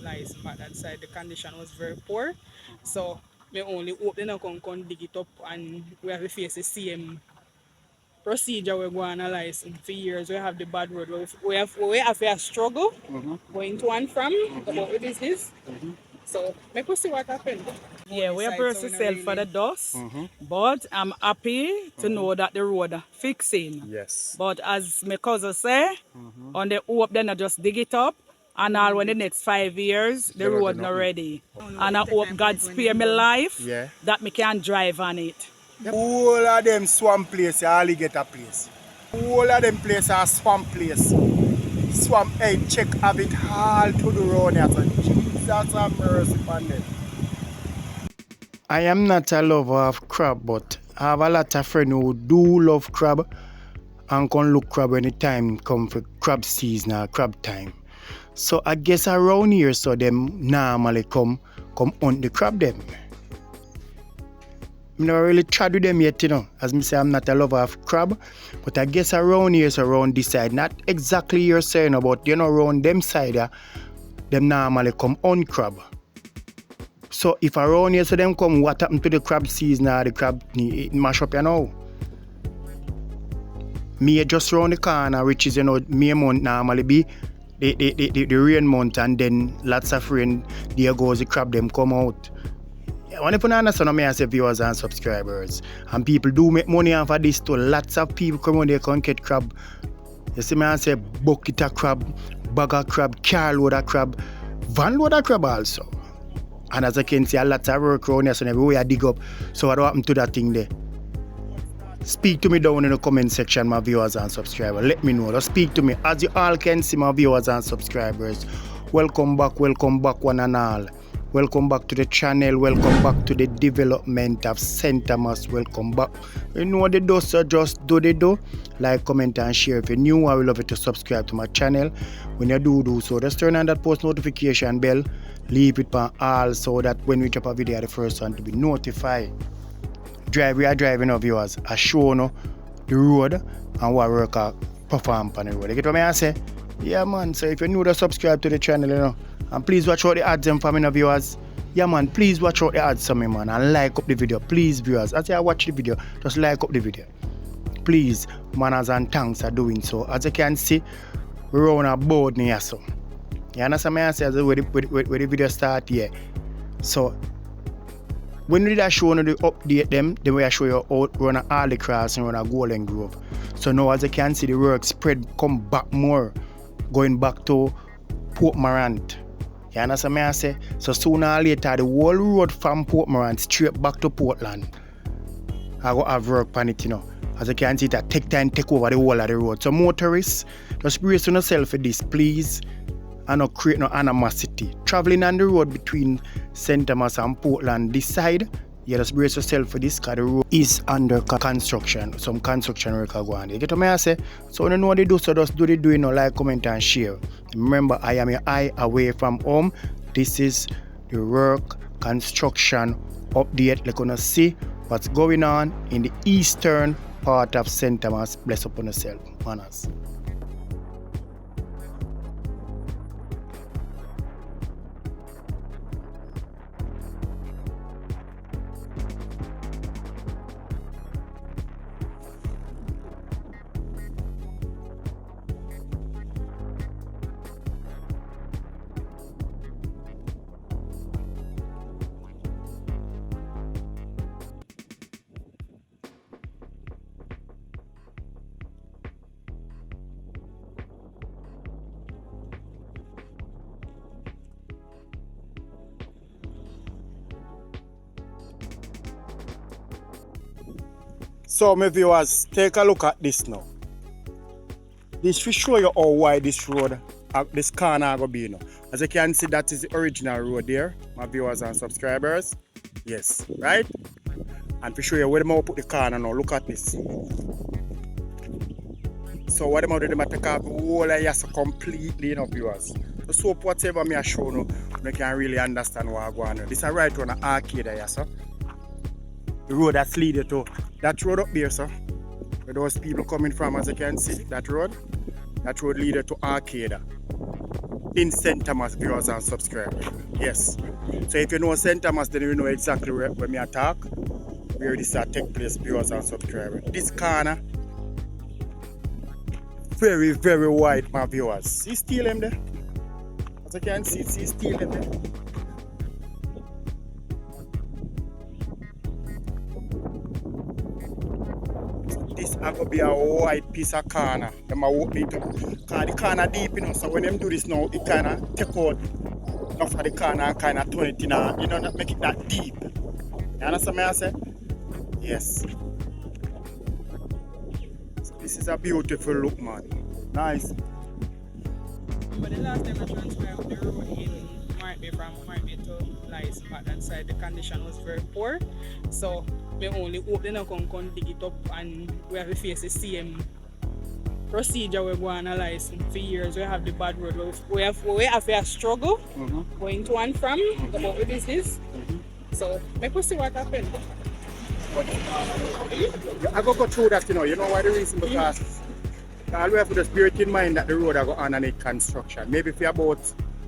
license back that side. The condition was very poor. So me only hope they not come dig it up and we have to face the same procedure we go on a license. For years we have the bad road. We have a struggle going to and from about the business. So make us see what happens. Yeah, we are burst ourselves for the dust, but I'm happy to know that the road fixing. Yes. But as my cousin say, on the hope then I just dig it up and all when the next 5 years the road not ready. And I hope God spare me life that me can drive on it. All of them swamp place, alligator place. All of them places are swamp place. Swamp, hey, check have it all to the road here. So Jesus have mercy upon them. I am not a lover of crab, but I have a lot of friends who do love crab and can look crab when the time come for crab season or crab time. So I guess around here, so them normally come hunt the crab them. I never really tried with them yet, you know. As me say, I'm not a lover of crab, but I guess around here, so around this side, not exactly you're saying about, you know, around them side, them normally come hunt crab. So if around here, so them come, what happened to the crab season or the crab it mash up, you know? Me just round the corner, which is, you know, May month normally be the rain month, and then lots of rain, there goes the crab them come out. I want to understand me as viewers and subscribers. And people do make money off of this too. Lots of people come on there can get crab. You see me I say bucket of crab, bag of crab, car load of crab, van load of crab also. And as I can see, a lot of work around here, so everywhere I dig up. So what happened to that thing there? Speak to me down in the comment section, my viewers and subscribers. Let me know. Just speak to me. As you all can see, my viewers and subscribers. Welcome back one and all. Welcome back to the channel. Welcome back to the development of St. Thomas. Welcome back. You know what they do, so just do they do. Like, comment and share. If you're new, I would love you to subscribe to my channel. When you do so, just turn on that post notification bell. Leave it on all so that when we drop a video, the first one to be notified. We are driving our viewers. I show you the road and what work perform on the road. You get what I say? Yeah, man. So if you're new, to subscribe to the channel, you know. And please watch out the ads for me, viewers. Yeah, man, please watch out the ads for me, man. And like up the video. Please, viewers. As you watch the video, just like up the video. Please, manners and thanks are doing so. As you can see, we're on a board near so. You understand me? I say where the video start here. So, when we show you the update them, then we show you how run a Harley Cross and run a Golden Grove. So now as you can see, the work spread come back more, going back to Port Morant. You understand me I say? So sooner or later, the whole road from Port Morant straight back to Portland, I go have work on it, you know. As you can see, it take time take over the whole of the road. So motorists, just brace yourself for this, please. And not create no animosity. Traveling on the road between St. Thomas and Portland, this side, you just brace yourself for this because the road is under construction. Some construction work are going. You get what I say? So when you know what they do, so just do you know, like, comment and share. Remember, I am your eye away from home. This is the work construction update. You're gonna see what's going on in the eastern part of St. Thomas. Bless upon yourself, manners. So my viewers, take a look at this now. This will show you how wide this road, this corner will be, you know. As you can see, that is the original road there, my viewers and subscribers. Yes, right? And to show you where they put the corner now, look at this. So what they do, they take off the whole of yes completely, you know, viewers. So whatever me I show you, you can really understand what I'm going on. This is right on the arcade there, sir. The road that's leading to that road up there, sir. Where those people coming from, as you can see, that road leads to Arcade. in St. Thomas, viewers and subscribers. Yes. So if you know St. Thomas, then you know exactly where me attack, where this take place, viewers and subscribers. This corner, very, very wide, my viewers. See steel them there? As you can see steel them there. This is going to be a wide piece of corner. Them are opening it up. Because the corner deep, you know, so when them do this now, it kind of take out enough of the corner and kind of turn it in a, you know, not make it that deep. You understand what I say? Yes. So this is a beautiful look, man. Nice. But the last time I transferred the road in Martby from Martby to Lice back that side, the condition was very poor. So we only open and come dig it up, and we have to face the same procedure we're going to analyze for years. We have the bad road. We have a struggle going to and from about the business. So make us see what happens. I go through that, you know why the reason, because all we have to just bear it in mind that the road are going underneath construction. Maybe if you about,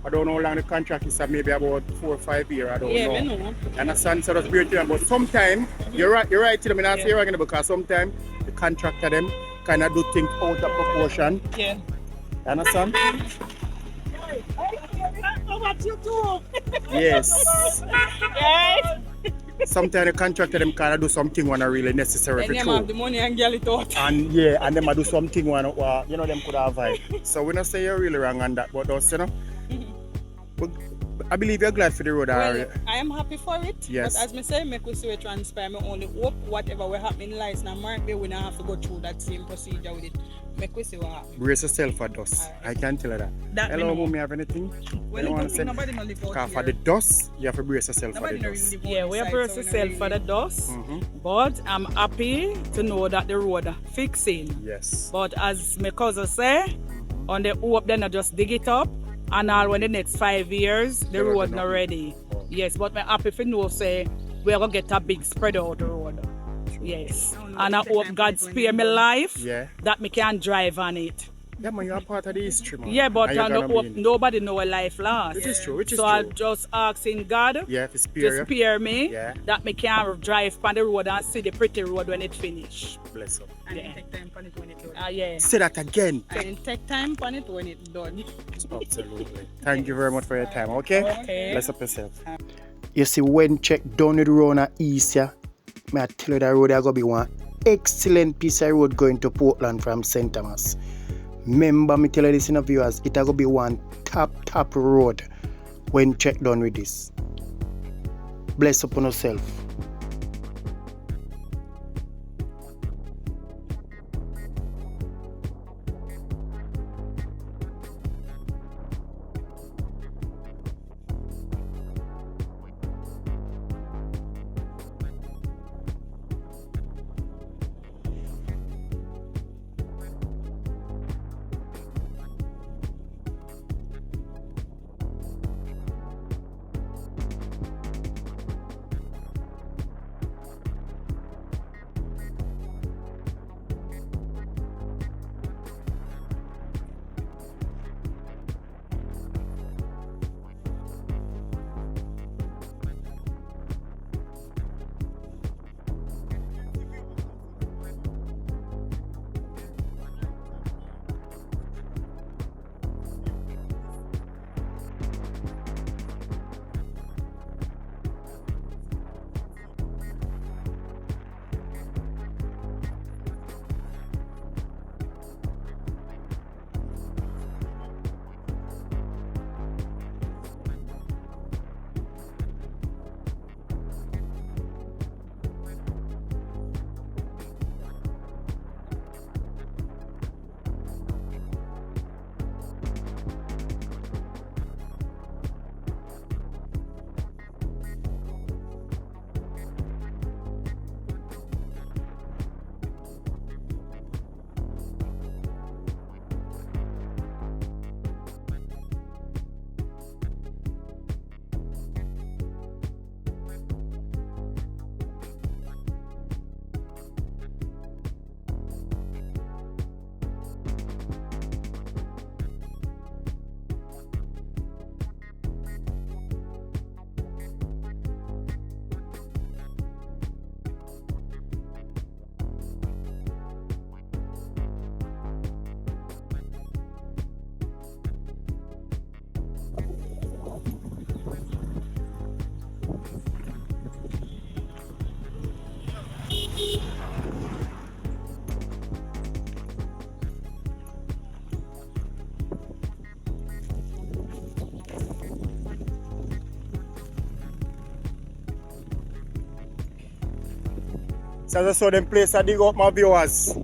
I don't know how long the contract is, maybe about 4 or 5 years, I don't know. We know. Understand? So just bear it in mind. But sometimes, you're right, you know, I say you're right, because sometimes the contractor them kind of do things out of proportion. Yeah. You understand? Yes. Right? Sometimes the contractor them kind of do something when are really necessary And for them true. have the money and get it out. And yeah, and them do something when you know them could have vibe. So we not say you're really wrong on that, but those, you know. But I believe you're glad for the road. Well, I am happy for it. Yes. But as me say, make we see it transpire. Me only hope whatever will happen in life now Martby, we not have to go through that same procedure with it. Make we see what happens. Brace yourself for dust. Right. I can tell you that. That Hello, me know. mommy, have anything? Well, You want to say? nobody no live out Because here. for the dust, you have to brace yourself Nobody for no the dust. really live Yeah, out we this are side, process so we self no for the really- dust, but I'm happy to know that the road fixing. Yes. But as my cousin say, on the hope then I just dig it up, and all when the next 5 years the The road road not not ready. Oh. Yes, but I'm happy to know say we're gonna get a big spread out road. Yes, I don't know, and I take hope time God for it when spare you me done. life Yeah. that me can drive on it. Yeah, man, you're part of the history, man. Yeah, but And I you're no gonna hope be in- nobody know a life lost. Which is true, which is So true. I just asking God Yeah, if it's to spare, spare me Yeah. that me can drive on the road and see the pretty road when it finish. bless up. And Yeah. it take time on it when it done. Yeah. Say that again. And it take time on it when it done. Absolutely. Thank you very much for your time, okay? Okay. Bless up yourself. You see, when check down the road on east, yeah, may I tell you that road is going to be one excellent piece of road going to Portland from St. Thomas. Remember, me tell you this in the viewers, it is going to be one top road when check done with this. Bless upon yourself. So as I saw them place I dig up my viewers.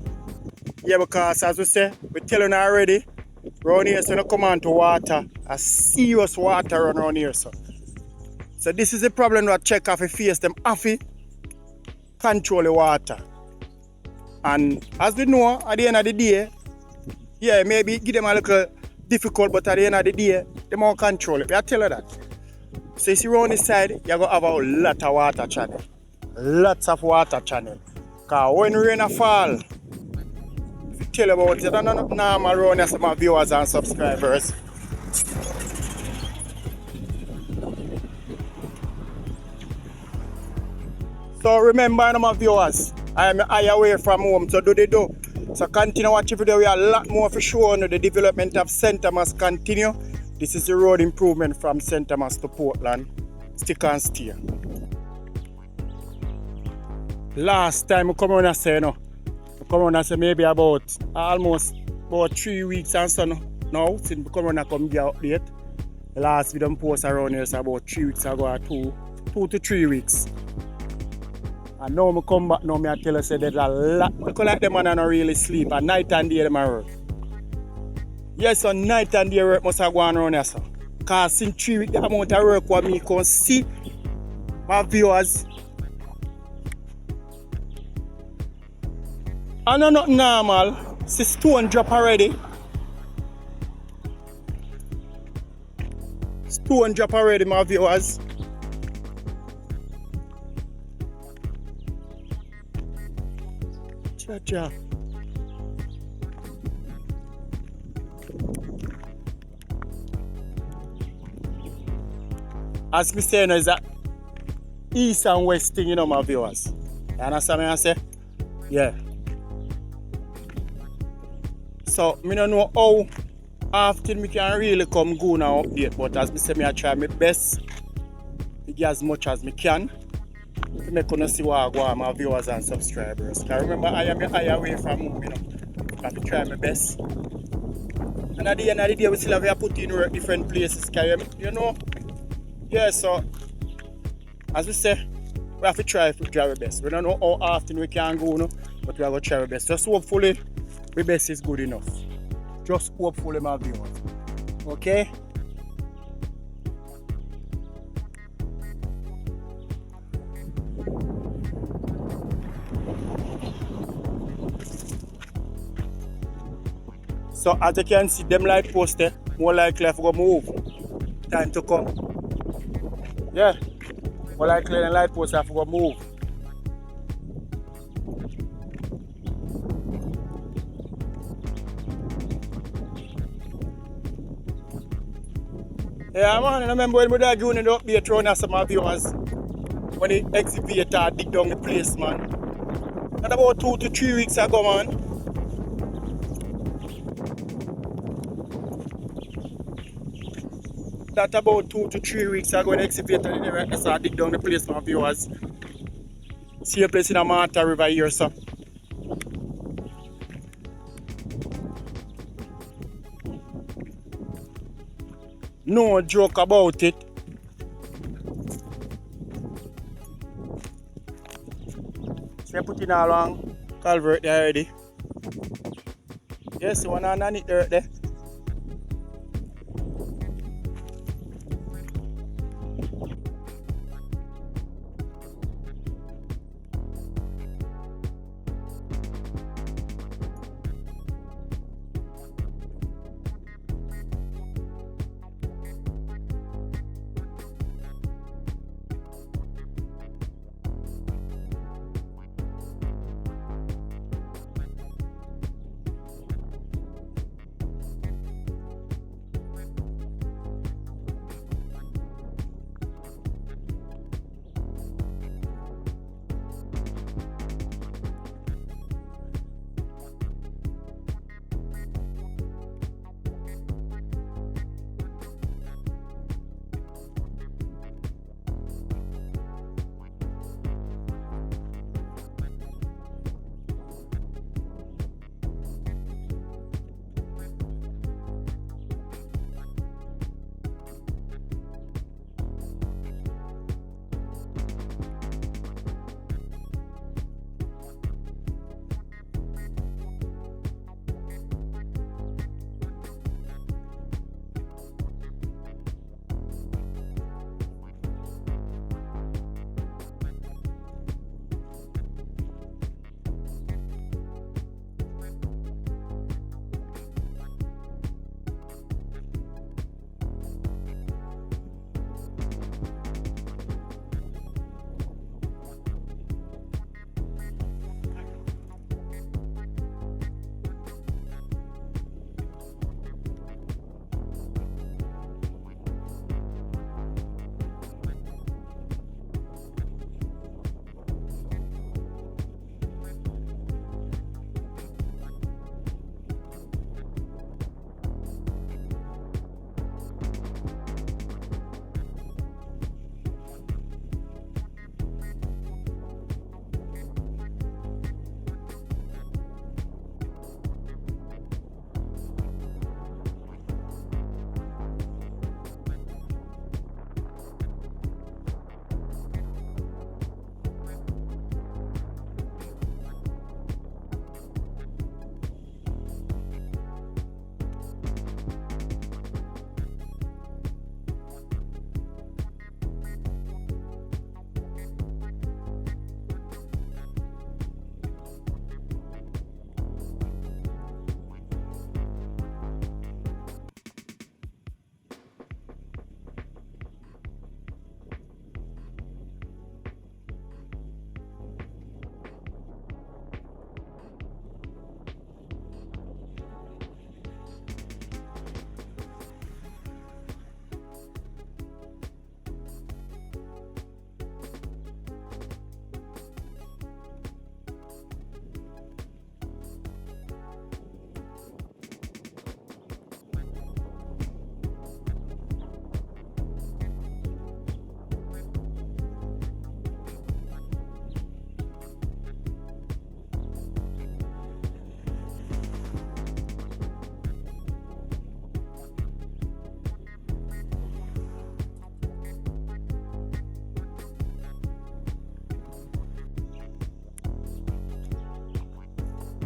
Yeah, because as we say, we telling you already, around here so no come on to water. A serious water run around here, so. So this is the problem that check off face them have to control the water. And as we know, at the end of the day, yeah, maybe give them a little difficult, but at the end of the day, they won't control it. I tell you that. So you see around this side, you're going to have a lot of water channel. Lots of water channel. Because when rain fall, if you tell you about it, don't know normal around here, some viewers and subscribers. So remember, my viewers, I am away from home, so do they do. So continue watching video. We have a lot more for sure. The development of St. Thomas continue. This is the road improvement from St. Thomas to Portland. Stick and stay. Last time I come around and say, I come around and say maybe about almost about 3 weeks and so now since I come around and come give update. The last video I post around here is about 3 weeks ago or 2 to 3 weeks. And now I come back now, I tell you say there's a lot. Look like them man don't really sleep. At night and day them work. Yes, so night and day work must have gone around here, so. Because in 3 weeks the amount of work what me can see my viewers. I know not normal. See stone drop already. Stone drop already, my viewers. Cha. As me saying is that east and west thing, my viewers. You understand me I say? Yeah. So I don't know how often we can really come go now update, but as me say, I try my best to get as much as I can. To make you see what I go on my viewers and subscribers. Because remember, I am away from home, I have to try my best. And at the end of the day, we still have to put in work different places. Yeah, so as we say, we have to try our best. We don't know how often we can go, but we have to try our best. Just hopefully, my best is good enough. Just hopefully, my viewers. Okay? So as you can see, them light posts there, more likely have to move. Time to come. Yeah. More likely the light posts have to move. Yeah man, I remember when we were doing the update around here, some of viewers, when the excavator dig down the place, man. That about 2 to 3 weeks ago, man. That about 2 to 3 weeks ago, the excavator started dig down the place, my viewers. See a place in the Martha River here, so. No joke about it. So I put in a long culvert there already. Yes, one underneath the earth there.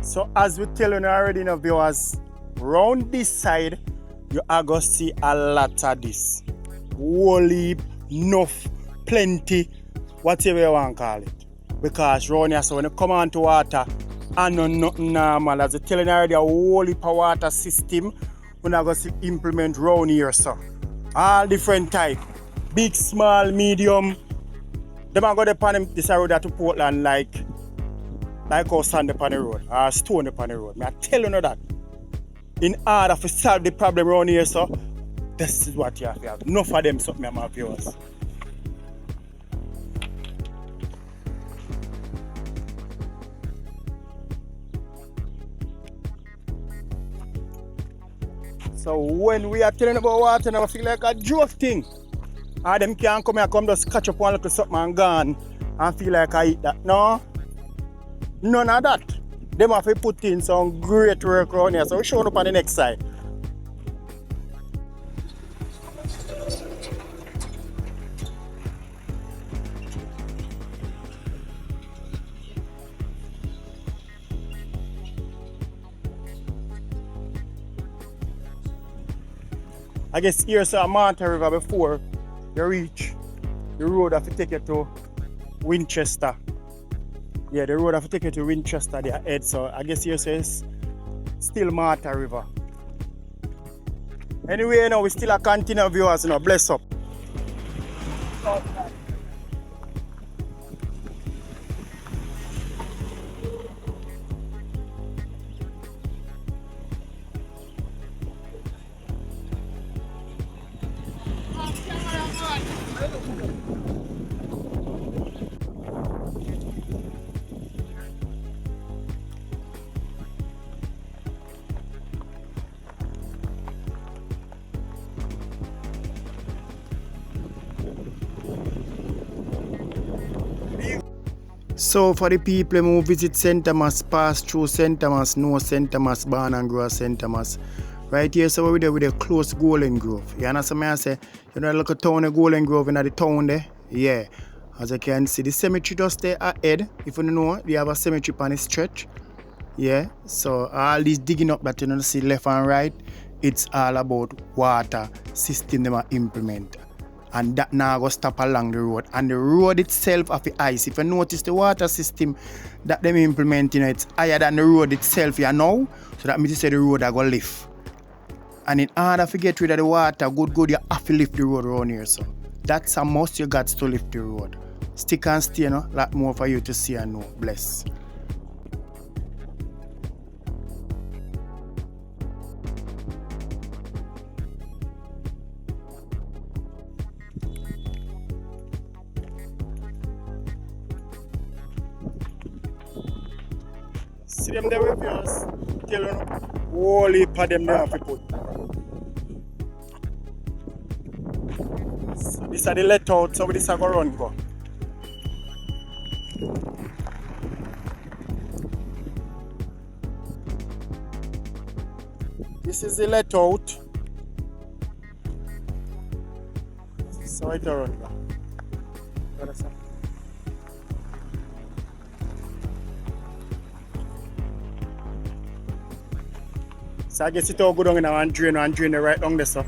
So as we tell you already, viewers, round this side, you are going to see a lot of this. Whole heap, enough, plenty, whatever you want to call it. Because round here, so when you come on to water, and no nothing normal. As we tell you already, a whole heap of water system, we're going to implement round here, so. All different type. Big, small, medium. They are going to pan this road to Portland like how sand upon the road or stone upon the road. I tell you that. In order to solve the problem around here, so this is what you have to have. Enough of them something my viewers. So when we are telling about water, I feel like a joke thing. And them can't come here and come just catch up one little something and gone and feel like I eat that. No. None of that. Them have to put in some great work around here. So we'll show up on the next side. I guess here's a Manta River before you reach the road have to take you to Winchester. Yeah, the road have to take you to Winchester there ahead. So I guess here says still Manta River. Anyway, we still a continue viewers, bless up. So for the people who visit St. Thomas, pass through St. Thomas, know St. Thomas, born and grow St. Thomas. Right here, so we're there with a close Golden Grove. You understand me? I say, look at town of Golden Grove in the town there. Yeah. As you can see, the cemetery just there ahead. If you don't know, we have a cemetery on the stretch. Yeah. So all these digging up that you see left and right, it's all about water system they implement. And that now go stop along the road. And the road itself of the ice. If you notice the water system that them implementing, it's higher than the road itself, So that means the road are going to lift. And in order to get rid of the water, good, you have to lift the road around here. So that's a must, you got to lift the road. Stick and stay, lot more for you to see and know. Bless. See them there with us. Tell you, whole heap of them there have to put. So this are the let out, so this are going to run go. This is the let out. So it will run go. Understand? So I guess it all go down in and drain it right down there, so.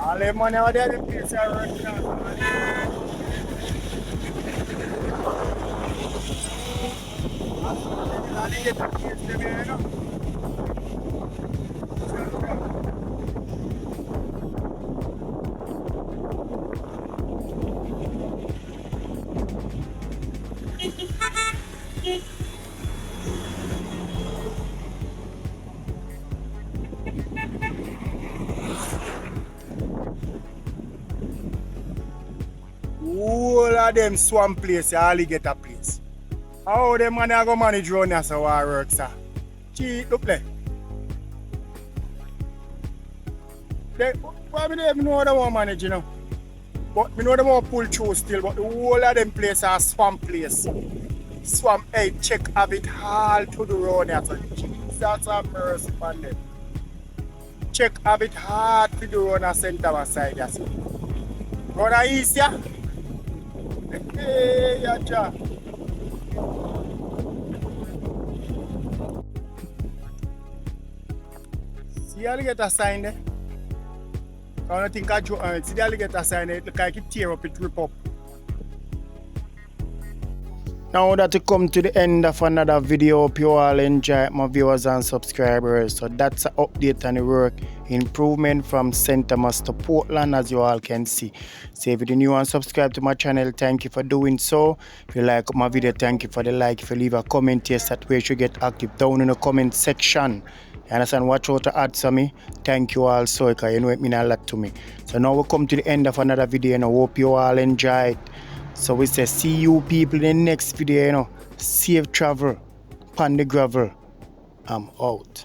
All the money out there, the place are working out. I get the place them here, you know. All of them swamp place, alligator place. How them man are going to manage around here so it works, sir? Gee, look there. Why me don't even know how they want to manage, you know? But me know they want to pull through still, but the whole of them places are swamp place. Swamp, hey, check have it all to the road here, so Jesus have mercy upon them. Check have it hard to the road and center side, you see. Run a east, yeah? Hey, yeah, ja. See alligator sign there? I don't think I joke. See the alligator sign there, it look like it tear up, it rip up. Now that we come to the end of another video, hope you all enjoy it, my viewers and subscribers. So that's an update on the work improvement from St. Thomas to Portland, as you all can see. So if you're new and subscribe to my channel, thank you for doing so. If you like my video, thank you for the like. If you leave a comment, yes, that way you should get active down in the comment section. You understand? Watch out to add to me. Thank you all so, because you know it means a lot to me. So now we come to the end of another video, and I hope you all enjoy it. So we say see you people in the next video, you know. Safe travel, pan the gravel. I'm out.